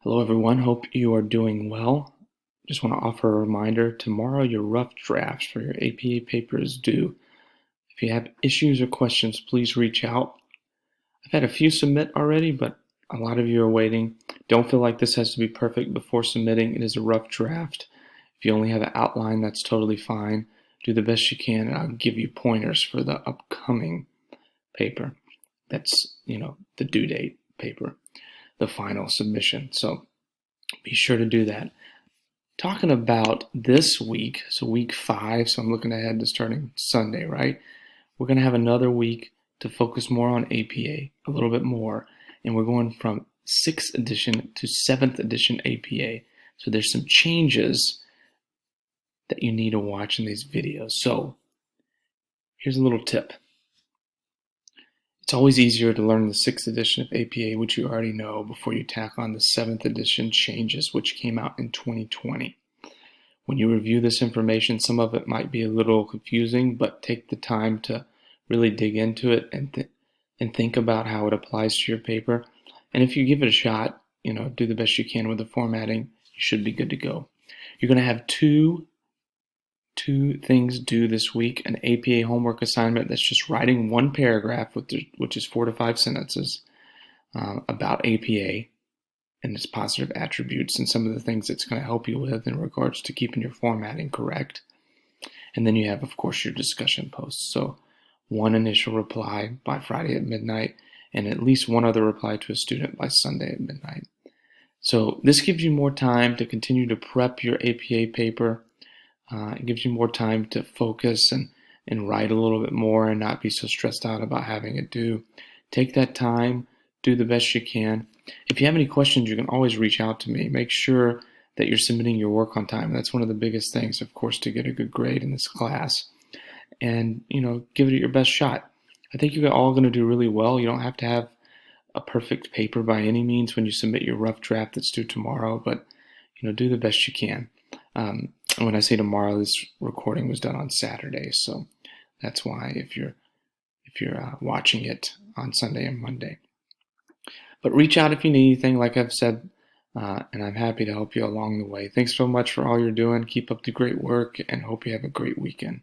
Hello everyone, hope you are doing well. Just want to offer a reminder, tomorrow your rough drafts for your APA paper is due. If you have issues or questions, please reach out. I've had a few submit already, but a lot of you are waiting. Don't feel like this has to be perfect before submitting. It is a rough draft. If you only have an outline, that's totally fine. Do the best you can, and I'll give you pointers for the upcoming paper. That's, the due date paper, the final submission. So be sure to do that. Talking about this week, so week 5, so I'm looking ahead to starting Sunday, right? We're going to have another week to focus more on APA, a little bit more, and we're going from 6th edition to 7th edition APA. So there's some changes that you need to watch in these videos. So here's a little tip. It's always easier to learn the 6th edition of APA, which you already know, before you tack on the 7th edition changes, which came out in 2020. When you review this information, some of it might be a little confusing, but take the time to really dig into it and think about how it applies to your paper. And if you give it a shot, do the best you can with the formatting, you should be good to go. You're going to have two things due this week: an APA homework assignment that's just writing one paragraph, which is 4 to 5 sentences, about APA and its positive attributes and some of the things it's going to help you with in regards to keeping your formatting correct. And then you have, of course, your discussion posts. So one initial reply by Friday at midnight, and at least one other reply to a student by Sunday at midnight. So this gives you more time to continue to prep your APA paper. It gives you more time to focus and write a little bit more and not be so stressed out about having it due. Take that time, do the best you can. If you have any questions, you can always reach out to me. Make sure that you're submitting your work on time. That's one of the biggest things, of course, to get a good grade in this class. And, give it your best shot. I think you're all going to do really well. You don't have to have a perfect paper by any means when you submit your rough draft that's due tomorrow, but, do the best you can. And when I say tomorrow, this recording was done on Saturday, so that's why if you're watching it on Sunday and Monday. But reach out if you need anything, like I've said, and I'm happy to help you along the way. Thanks so much for all you're doing. Keep up the great work, and hope you have a great weekend.